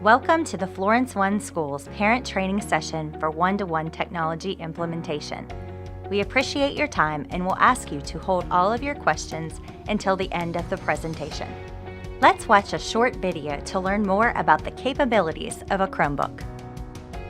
Welcome to the Florence One School's parent training session for one-to-one technology implementation. We appreciate your time and will ask you to hold all of your questions until the end of the presentation. Let's watch a short video to learn more about the capabilities of a Chromebook.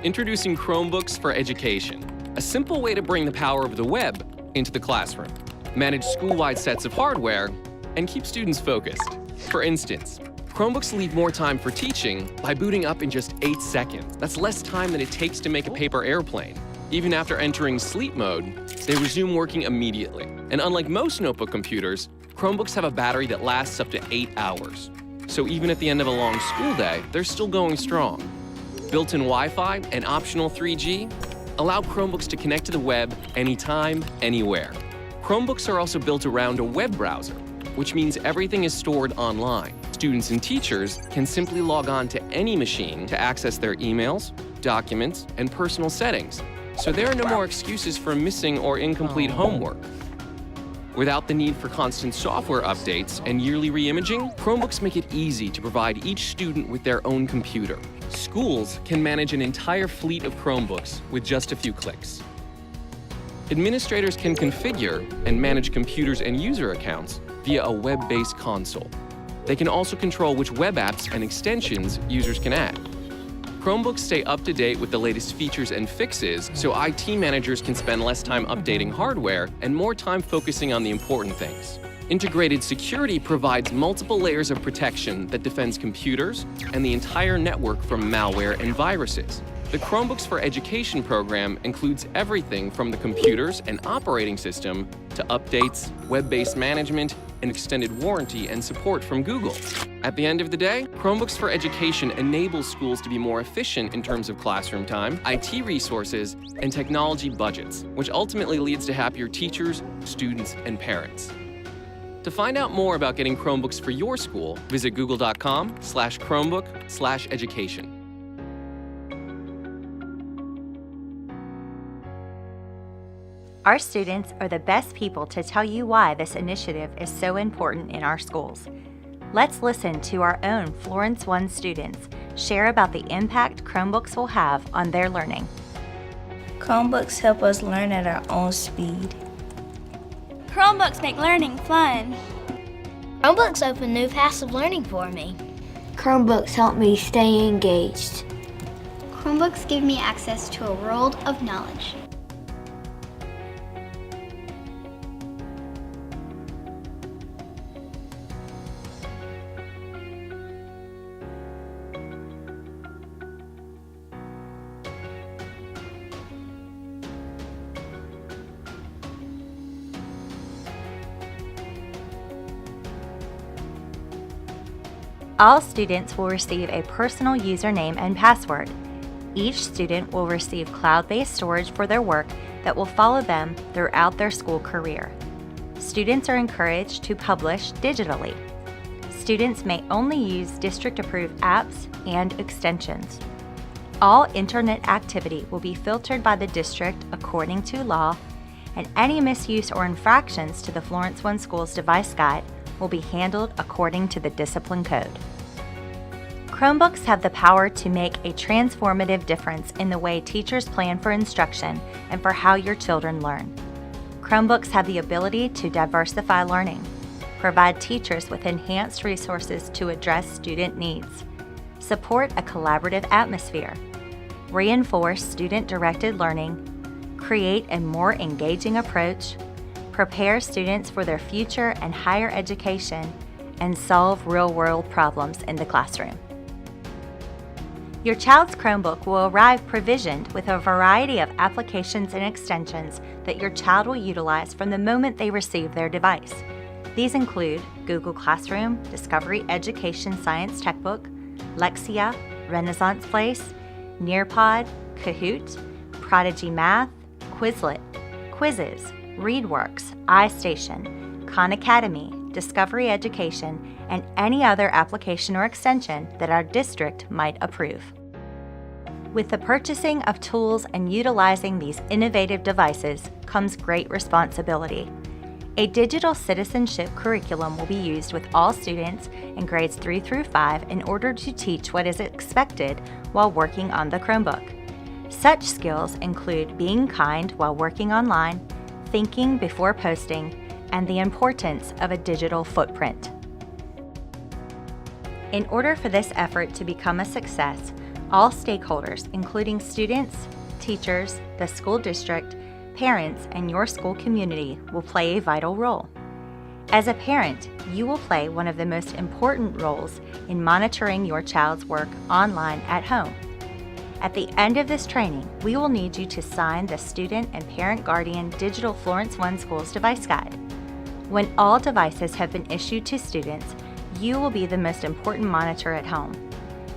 Introducing Chromebooks for education, a simple way to bring the power of the web into the classroom, manage school-wide sets of hardware, and keep students focused. For instance, Chromebooks leave more time for teaching by booting up in just 8 seconds. That's less time than it takes to make a paper airplane. Even after entering sleep mode, they resume working immediately. And unlike most notebook computers, Chromebooks have a battery that lasts up to 8 hours. So even at the end of a long school day, they're still going strong. Built-in Wi-Fi and optional 3G allow Chromebooks to connect to the web anytime, anywhere. Chromebooks are also built around a web browser, which means everything is stored online. Students and teachers can simply log on to any machine to access their emails, documents, and personal settings, so there are no more excuses for missing or incomplete homework. Without the need for constant software updates and yearly re-imaging, Chromebooks make it easy to provide each student with their own computer. Schools can manage an entire fleet of Chromebooks with just a few clicks. Administrators can configure and manage computers and user accounts via a web-based console. They can also control which web apps and extensions users can add. Chromebooks stay up to date with the latest features and fixes, so IT managers can spend less time updating hardware and more time focusing on the important things. Integrated security provides multiple layers of protection that defends computers and the entire network from malware and viruses. The Chromebooks for Education program includes everything from the computers and operating system to updates, web-based management, and extended warranty and support from Google. At the end of the day, Chromebooks for Education enables schools to be more efficient in terms of classroom time, IT resources, and technology budgets, which ultimately leads to happier teachers, students, and parents. To find out more about getting Chromebooks for your school, visit google.com/Chromebook/education. Our students are the best people to tell you why this initiative is so important in our schools. Let's listen to our own Florence One students share about the impact Chromebooks will have on their learning. Chromebooks help us learn at our own speed. Chromebooks make learning fun. Chromebooks open new paths of learning for me. Chromebooks help me stay engaged. Chromebooks give me access to a world of knowledge. All students will receive a personal username and password. Each student will receive cloud-based storage for their work that will follow them throughout their school career. Students are encouraged to publish digitally. Students may only use district-approved apps and extensions. All internet activity will be filtered by the district according to law, and any misuse or infractions to the Florence One School's device guide will be handled according to the discipline code. Chromebooks have the power to make a transformative difference in the way teachers plan for instruction and for how your children learn. Chromebooks have the ability to diversify learning, provide teachers with enhanced resources to address student needs, support a collaborative atmosphere, reinforce student-directed learning, create a more engaging approach, prepare students for their future and higher education, and solve real-world problems in the classroom. Your child's Chromebook will arrive provisioned with a variety of applications and extensions that your child will utilize from the moment they receive their device. These include Google Classroom, Discovery Education Science Textbook, Lexia, Renaissance Place, Nearpod, Kahoot, Prodigy Math, Quizlet, Quizzes, ReadWorks, iStation, Khan Academy, Discovery Education, and any other application or extension that our district might approve. With the purchasing of tools and utilizing these innovative devices comes great responsibility. A digital citizenship curriculum will be used with all students in grades 3 through 5 in order to teach what is expected while working on the Chromebook. Such skills include being kind while working online, thinking before posting, and the importance of a digital footprint. In order for this effort to become a success, all stakeholders, including students, teachers, the school district, parents, and your school community, will play a vital role. As a parent, you will play one of the most important roles in monitoring your child's work online at home. At the end of this training, we will need you to sign the Student and Parent Guardian Digital Florence One Schools Device Guide. When all devices have been issued to students, you will be the most important monitor at home.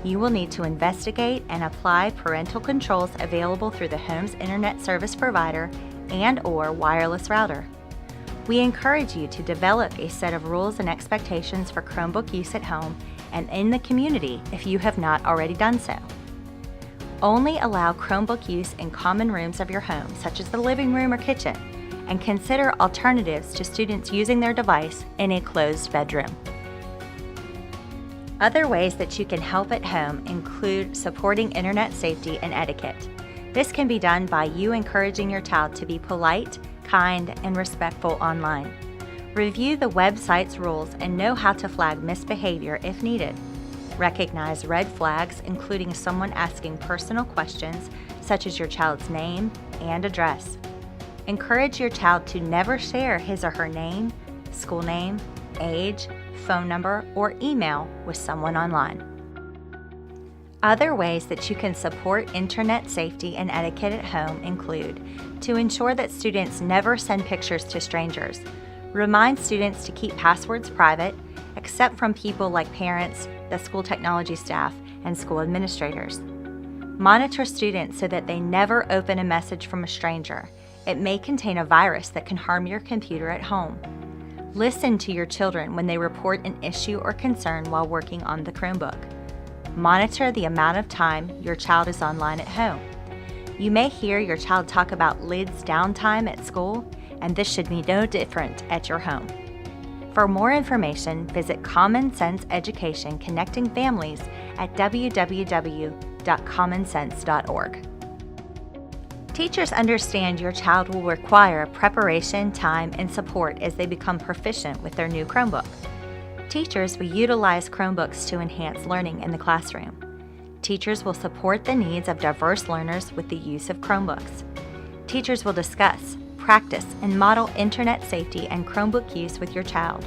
You will need to investigate and apply parental controls available through the home's internet service provider and/or wireless router. We encourage you to develop a set of rules and expectations for Chromebook use at home and in the community if you have not already done so. Only allow Chromebook use in common rooms of your home, such as the living room or kitchen, and consider alternatives to students using their device in a closed bedroom. Other ways that you can help at home include supporting internet safety and etiquette. This can be done by you encouraging your child to be polite, kind, and respectful online. Review the website's rules and know how to flag misbehavior if needed. Recognize red flags, including someone asking personal questions such as your child's name and address. Encourage your child to never share his or her name, school name, age, phone number, or email with someone online. Other ways that you can support internet safety and etiquette at home include to ensure that students never send pictures to strangers. Remind students to keep passwords private, except from people like parents, the school technology staff, and school administrators. Monitor students so that they never open a message from a stranger. It may contain a virus that can harm your computer at home. Listen to your children when they report an issue or concern while working on the Chromebook. Monitor the amount of time your child is online at home. You may hear your child talk about lids downtime at school, and this should be no different at your home. For more information, visit Common Sense Education Connecting Families at www.commonsense.org. Teachers understand your child will require preparation, time, and support as they become proficient with their new Chromebook. Teachers will utilize Chromebooks to enhance learning in the classroom. Teachers will support the needs of diverse learners with the use of Chromebooks. Teachers will discuss, practice, and model internet safety and Chromebook use with your child.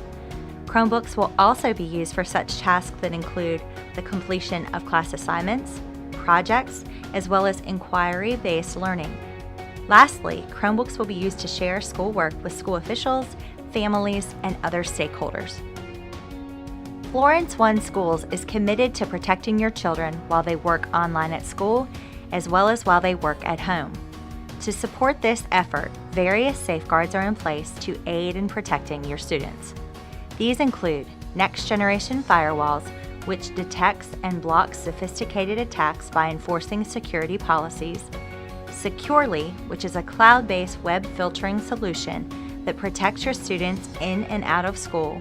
Chromebooks will also be used for such tasks that include the completion of class assignments, projects, as well as inquiry-based learning. Lastly, Chromebooks will be used to share schoolwork with school officials, families, and other stakeholders. Florence One Schools is committed to protecting your children while they work online at school, as well as while they work at home. To support this effort, various safeguards are in place to aid in protecting your students. These include next-generation firewalls, which detects and blocks sophisticated attacks by enforcing security policies, Securely, which is a cloud-based web filtering solution that protects your students in and out of school,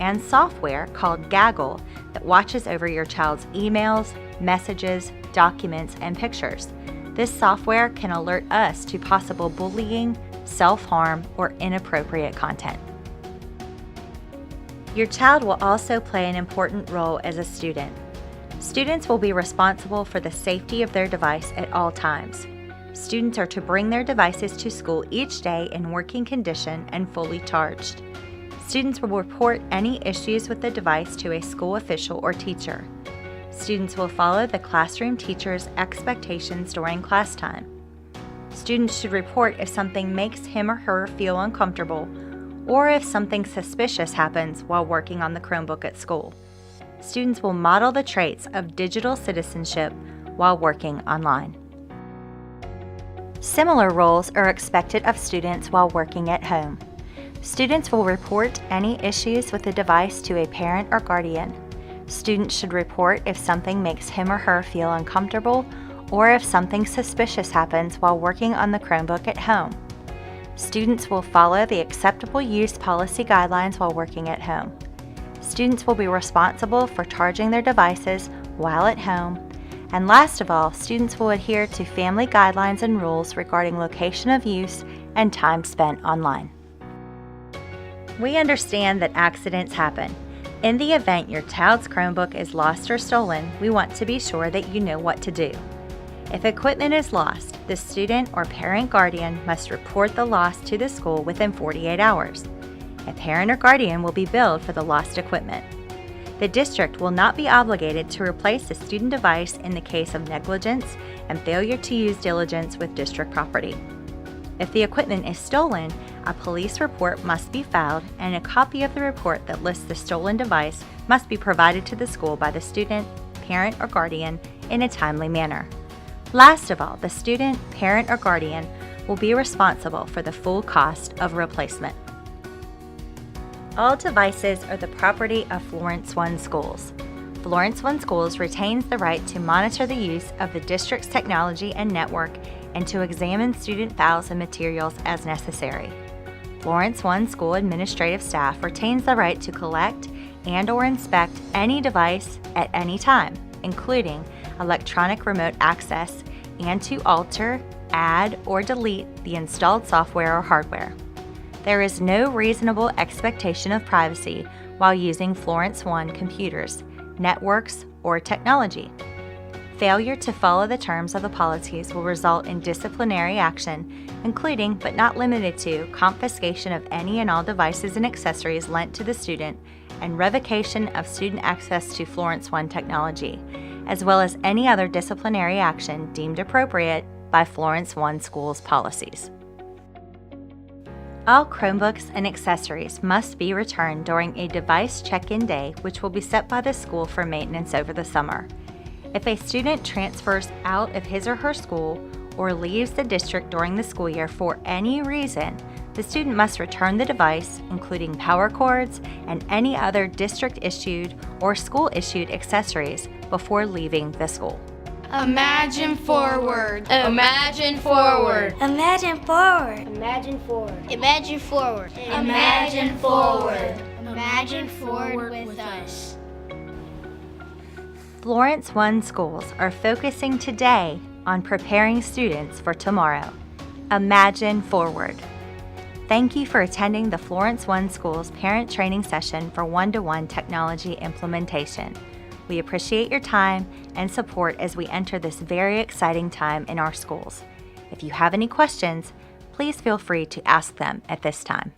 and software called Gaggle that watches over your child's emails, messages, documents, and pictures. This software can alert us to possible bullying, self-harm, or inappropriate content. Your child will also play an important role as a student. Students will be responsible for the safety of their device at all times. Students are to bring their devices to school each day in working condition and fully charged. Students will report any issues with the device to a school official or teacher. Students will follow the classroom teacher's expectations during class time. Students should report if something makes him or her feel uncomfortable or if something suspicious happens while working on the Chromebook at school. Students will model the traits of digital citizenship while working online. Similar roles are expected of students while working at home. Students will report any issues with the device to a parent or guardian. Students should report if something makes him or her feel uncomfortable or if something suspicious happens while working on the Chromebook at home. Students will follow the acceptable use policy guidelines while working at home. Students will be responsible for charging their devices while at home. And last of all, students will adhere to family guidelines and rules regarding location of use and time spent online. We understand that accidents happen. In the event your child's Chromebook is lost or stolen, we want to be sure that you know what to do. If equipment is lost, the student or parent guardian must report the loss to the school within 48 hours. A parent or guardian will be billed for the lost equipment. The district will not be obligated to replace the student device in the case of negligence and failure to use diligence with district property. If the equipment is stolen, a police report must be filed, and a copy of the report that lists the stolen device must be provided to the school by the student, parent, or guardian in a timely manner. Last of all, the student, parent, or guardian will be responsible for the full cost of replacement. All devices are the property of Florence One Schools. Florence One Schools retains the right to monitor the use of the district's technology and network and to examine student files and materials as necessary. Florence One School administrative staff retains the right to collect and/or inspect any device at any time, including electronic remote access, and to alter, add, or delete the installed software or hardware. There is no reasonable expectation of privacy while using Florence One computers, networks, or technology. Failure to follow the terms of the policies will result in disciplinary action, including but not limited to confiscation of any and all devices and accessories lent to the student and revocation of student access to Florence One technology, as well as any other disciplinary action deemed appropriate by Florence One Schools policies. All Chromebooks and accessories must be returned during a device check-in day, which will be set by the school for maintenance over the summer. If a student transfers out of his or her school or leaves the district during the school year for any reason, the student must return the device, including power cords and any other district-issued or school-issued accessories, before leaving the school. Imagine forward. Imagine forward. Imagine forward. Imagine forward. Imagine forward. Imagine forward. Imagine forward with us. Florence One Schools are focusing today on preparing students for tomorrow. Imagine forward. Thank you for attending the Florence One Schools Parent Training Session for One-to-One Technology Implementation. We appreciate your time and support as we enter this very exciting time in our schools. If you have any questions, please feel free to ask them at this time.